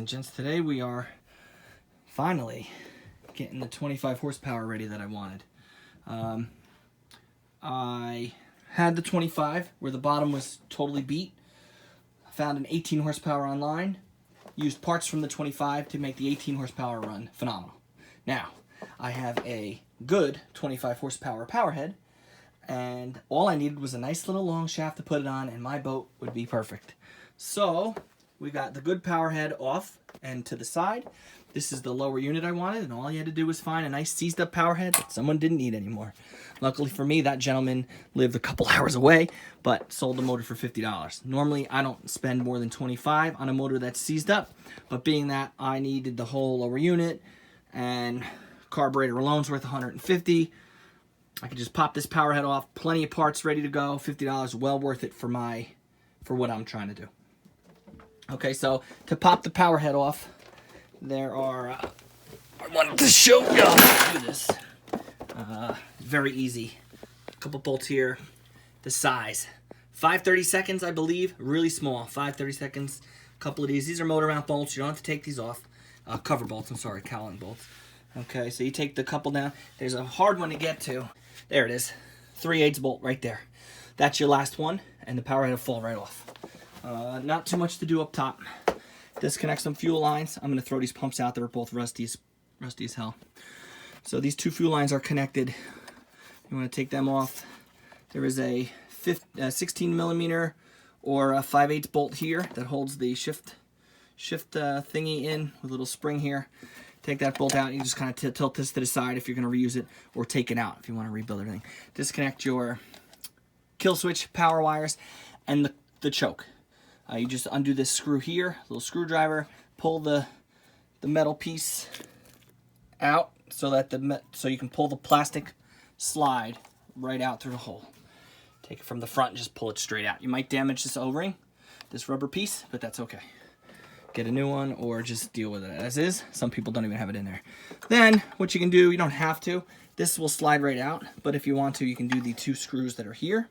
gents, today we are finally getting the 25 horsepower ready that I wanted. I had the 25 where the bottom was totally beat. I found an 18 horsepower online, used parts from the 25 to make the 18 horsepower run phenomenal. Now, I have a good 25 horsepower Powerhead, and all I needed was a nice little long shaft to put it on, and my boat would be perfect. So, we got the good Powerhead off and to the side. This is the lower unit I wanted, and all you had to do was find a nice seized up Powerhead that someone didn't need anymore. Luckily for me, that gentleman lived a couple hours away, but sold the motor for $50. Normally, I don't spend more than $25 on a motor that's seized up, but being that I needed the whole lower unit, and carburetor alone's worth $150, I could just pop this Powerhead off, plenty of parts ready to go, $50, well worth it for what I'm trying to do. Okay, so to pop the Powerhead off, there are, I wanted to show you how to do this. Very easy. A couple bolts here. The size. 5/32, I believe. Really small. 5/32. A couple of these. These are motor mount bolts. You don't have to take these off. Cover bolts, I'm sorry, cowling bolts. Okay, so you take the couple down. There's a hard one to get to. There it is. 3/8 bolt right there. That's your last one, and the Powerhead will fall right off. Not too much to do up top. Disconnect some fuel lines. I'm going to throw these pumps out. They're both rusty as hell. So these two fuel lines are connected. You want to take them off. There is a 16 millimeter or a 5/8 bolt here that holds the shift thingy in with a little spring here. Take that bolt out. You just kind of tilt this to the side if you're going to reuse it, or take it out if you want to rebuild everything. Disconnect your kill switch, power wires, and the choke. You just undo this screw here, little screwdriver, pull the metal piece out so that so you can pull the plastic slide right out through the hole. Take it from the front and just pull it straight out. You might damage this O-ring, this rubber piece, but that's okay. Get a new one or just deal with it as is. Some people don't even have it in there. Then what you can do, you don't have to, this will slide right out, but if you want to, you can do the two screws that are here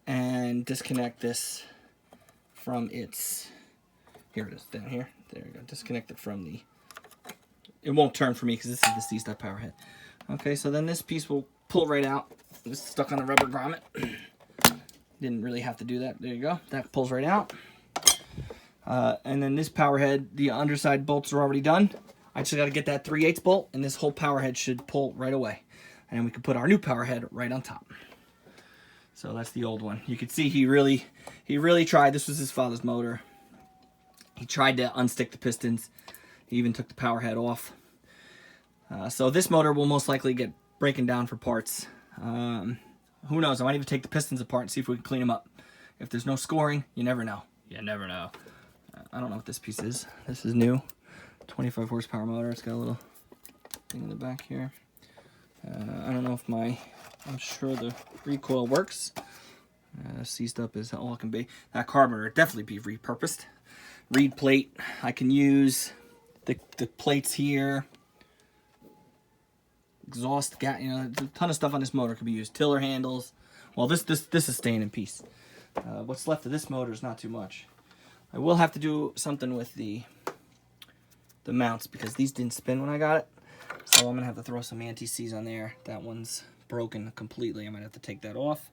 and disconnect this from its, here it is, down here. There you go. Disconnect it from the, it won't turn for me because this is the seized up Powerhead. Okay, so then this piece will pull right out. This is stuck on the rubber grommet. Didn't really have to do that. There you go. That pulls right out. And then this Powerhead, the underside bolts are already done. I just got to get that 3/8 bolt, and this whole Powerhead should pull right away. And then we can put our new Powerhead right on top. So that's the old one. You can see he really tried. This was his father's motor. He tried to unstick the pistons. He even took the Powerhead off. So this motor will most likely get breaking down for parts. Who knows? I might even take the pistons apart and see if we can clean them up. If there's no scoring, you never know. You never know. I don't know what this piece is. This is new. 25 horsepower motor. It's got a little thing in the back here. I don't know if I'm sure the recoil works. Seized up is all it can be. That carburetor definitely be repurposed. Reed plate. I can use the plates here. Exhaust gas. You know, a ton of stuff on this motor could be used. Tiller handles. Well, this is staying in piece. What's left of this motor is not too much. I will have to do something with the mounts because these didn't spin when I got it. So I'm gonna have to throw some anti-seize on there. That one's broken completely. I'm gonna have to take that off.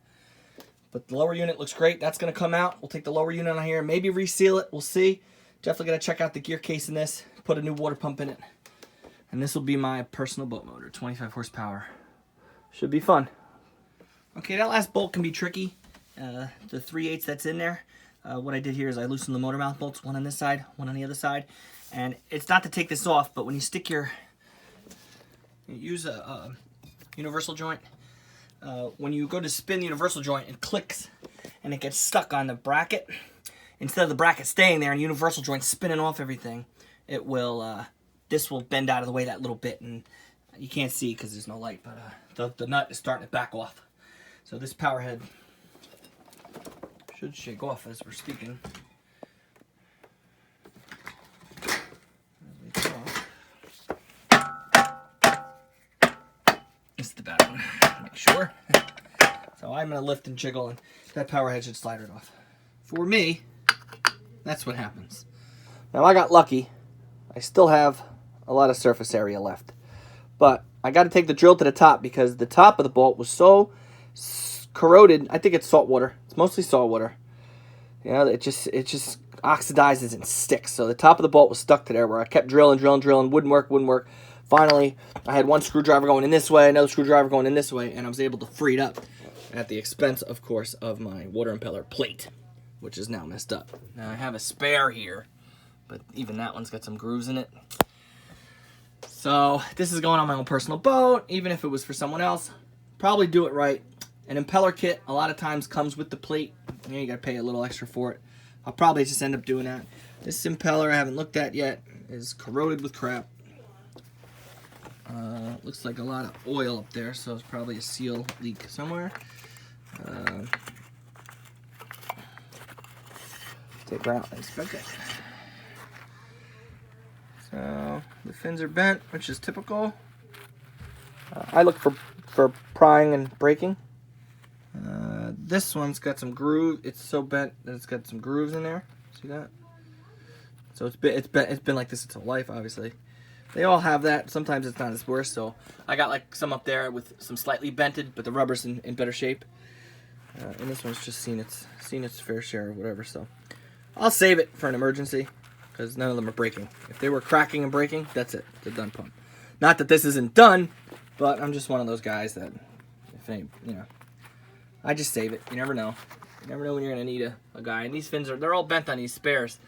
But the lower unit looks great. That's gonna come out. We'll take the lower unit on here, maybe reseal it. We'll see. Definitely gonna check out the gear case in this. Put a new water pump in it. And this will be my personal boat motor, 25 horsepower. Should be fun. Okay, that last bolt can be tricky. The 3/8 that's in there. What I did here is I loosened the motor mouth bolts, one on this side, one on the other side. And it's not to take this off, but when you stick you use a universal joint, when you go to spin the universal joint, it clicks and it gets stuck on the bracket. Instead of the bracket staying there and universal joint spinning off everything, it will, this will bend out of the way that little bit, and you can't see because there's no light, but the nut is starting to back off. So this Powerhead should shake off as we're speaking. This is the bad one. Make sure. So I'm going to lift and jiggle, and that Powerhead should slide right off. For me, that's what happens. Now I got lucky. I still have a lot of surface area left. But I got to take the drill to the top because the top of the bolt was so corroded. I think it's salt water. It's mostly salt water. You know, it just oxidizes and sticks. So the top of the bolt was stuck to there where I kept drilling, wouldn't work. Finally, I had one screwdriver going in this way, another screwdriver going in this way, and I was able to free it up at the expense, of course, of my water impeller plate, which is now messed up. Now I have a spare here, but even that one's got some grooves in it. So this is going on my own personal boat. Even if it was for someone else, probably do it right. An impeller kit a lot of times comes with the plate. You gotta pay a little extra for it. I'll probably just end up doing that. This impeller I haven't looked at yet is corroded with crap. Looks like a lot of oil up there, so it's probably a seal leak somewhere. Take her out and inspect it. So the fins are bent, which is typical. I look for prying and breaking. This one's got some groove. It's so bent that it's got some grooves in there. See that? So it's been like this its whole life, obviously. They all have that. Sometimes it's not as worse. So I got like some up there with some slightly bented, but the rubber's in better shape. And this one's just seen its fair share of whatever. So I'll save it for an emergency because none of them are breaking. If they were cracking and breaking, that's it. They're done pump. Not that this isn't done, but I'm just one of those guys that, if they, you know, I just save it. You never know. You never know when you're gonna need a guy. And these fins they're all bent on these spares,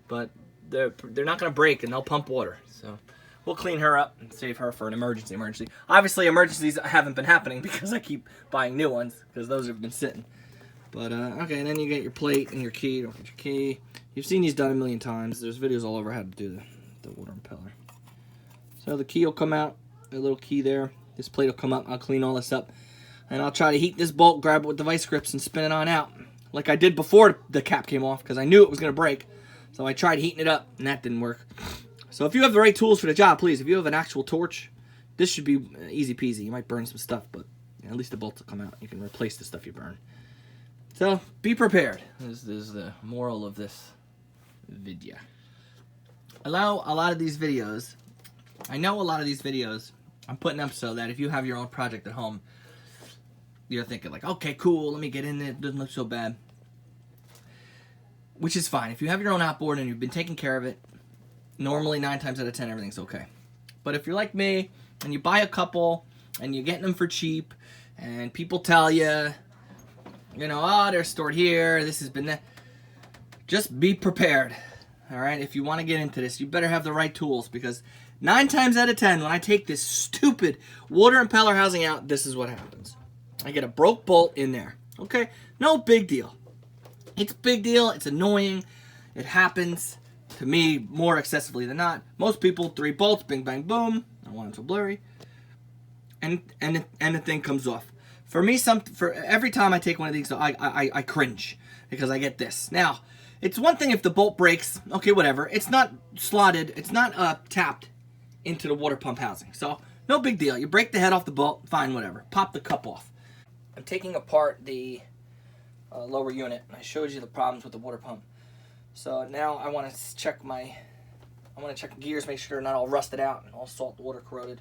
but they're not gonna break and they'll pump water. So we'll clean her up and save her for an emergency. Obviously, emergencies haven't been happening because I keep buying new ones because those have been sitting. But okay, and then you get your plate and your key. Don't forget your key. You've seen these done a million times. There's videos all over how to do the water impeller. So the key will come out, a little key there. This plate will come up. I'll clean all this up. And I'll try to heat this bolt, grab it with the vice grips, and spin it on out. Like I did before the cap came off, because I knew it was going to break. So I tried heating it up, and that didn't work. So if you have the right tools for the job, please, if you have an actual torch, this should be easy peasy. You might burn some stuff, but at least the bolts will come out. You can replace the stuff you burn. So be prepared. This is the moral of this video. I know a lot of these videos, I'm putting up so that if you have your own project at home, you're thinking like, okay, cool, let me get in there, it doesn't look so bad. Which is fine. If you have your own outboard and you've been taking care of it, normally 9 times out of 10, everything's okay. But if you're like me, and you buy a couple, and you're getting them for cheap, and people tell you, you know, oh, they're stored here, this has been that. Just be prepared, all right? If you want to get into this, you better have the right tools, because 9 times out of 10, when I take this stupid water impeller housing out, this is what happens. I get a broke bolt in there. Okay? No big deal. It's a big deal. It's annoying. It happens to me more excessively than not. Most people, 3 bolts, bing, bang, boom. I don't want it so blurry. And the thing comes off. For me, for every time I take one of these, I cringe because I get this. Now, it's one thing if the bolt breaks. Okay, whatever. It's not slotted. It's not tapped into the water pump housing. So, no big deal. You break the head off the bolt. Fine, whatever. Pop the cup off. I'm taking apart the lower unit. I showed you the problems with the water pump. So now I want to check gears, make sure they're not all rusted out and all salt water corroded.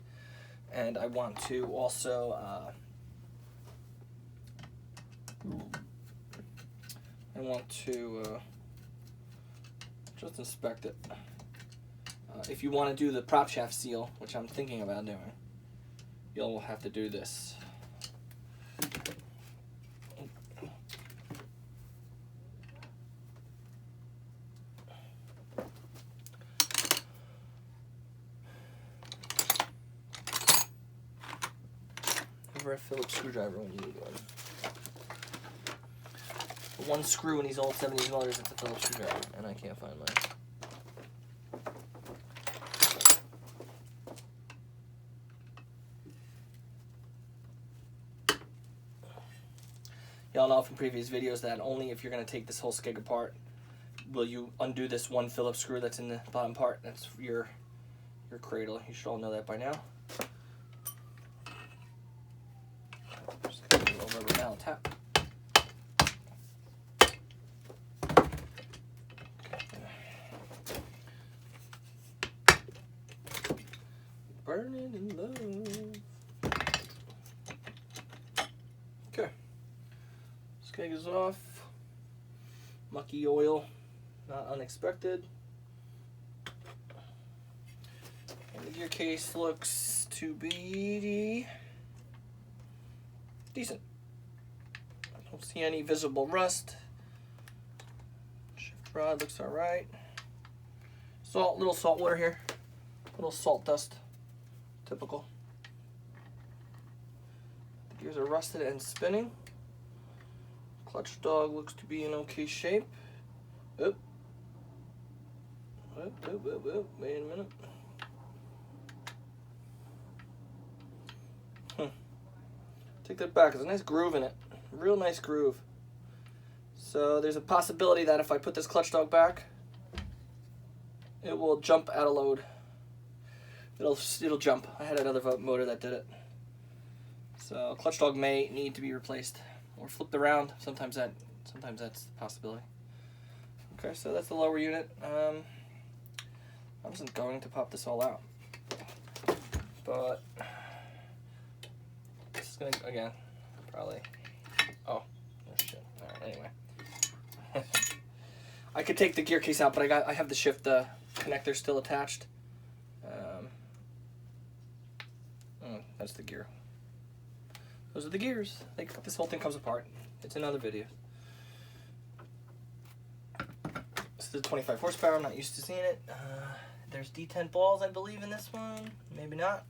And I want to also just inspect it. If you want to do the prop shaft seal, which I'm thinking about doing, you'll have to do this. A Phillips screwdriver when you need one. One screw in these old 70s motors, it's a Phillips screwdriver, and I can't find mine. Y'all know from previous videos that only if you're going to take this whole skeg apart will you undo this one Phillips screw that's in the bottom part. That's your cradle. You should all know that by now. Tap. Burning in love. Okay. This keg is off. Mucky oil, not unexpected. And the gear case looks to be decent. I don't see any visible rust. Shift rod looks alright. Little salt water here. Little salt dust. Typical. The gears are rusted and spinning. Clutch dog looks to be in okay shape. Wait a minute. Take that back. There's a nice groove in it. Real nice groove. So there's a possibility that if I put this clutch dog back, it will jump out of load. It'll jump. I had another motor that did it. So clutch dog may need to be replaced or flipped around. Sometimes that's the possibility. Okay, so that's the lower unit. I wasn't going to pop this all out, but this is gonna again probably. Oh shit! All right, anyway, I could take the gear case out, but I have the shift connector still attached. That's the gear. Those are the gears. This whole thing comes apart. It's another video. This is the 25 horsepower. I'm not used to seeing it. There's D10 balls, I believe, in this one. Maybe not.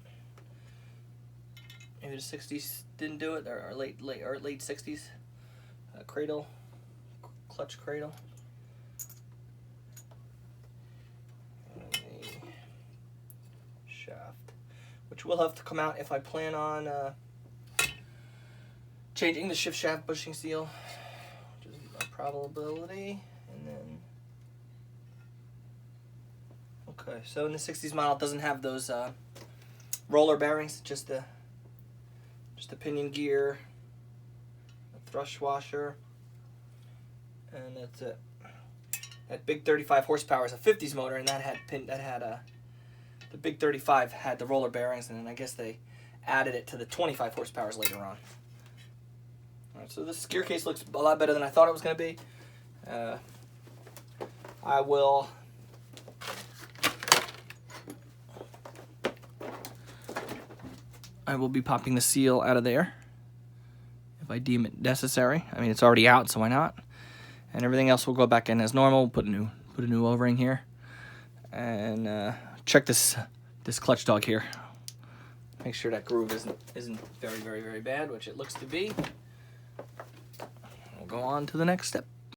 Maybe the 60s didn't do it, or late 60s. Cradle, clutch cradle. And the shaft, which will have to come out if I plan on changing the shift shaft bushing seal, which is a probability. And then, okay, so in the 60s model, it doesn't have those roller bearings, just the pinion gear, a thrush washer, and that's it. That big 35 horsepower is a 50s motor, and the big 35 had the roller bearings, and then I guess they added it to the 25 horsepowers later on. Alright, so this gear case looks a lot better than I thought it was going to be. I will be popping the seal out of there if I deem it necessary. I mean, it's already out, so why not? And everything else will go back in as normal. Put a new O-ring here, and check this clutch dog here. Make sure that groove isn't very, very, very bad, which it looks to be. We'll go on to the next step.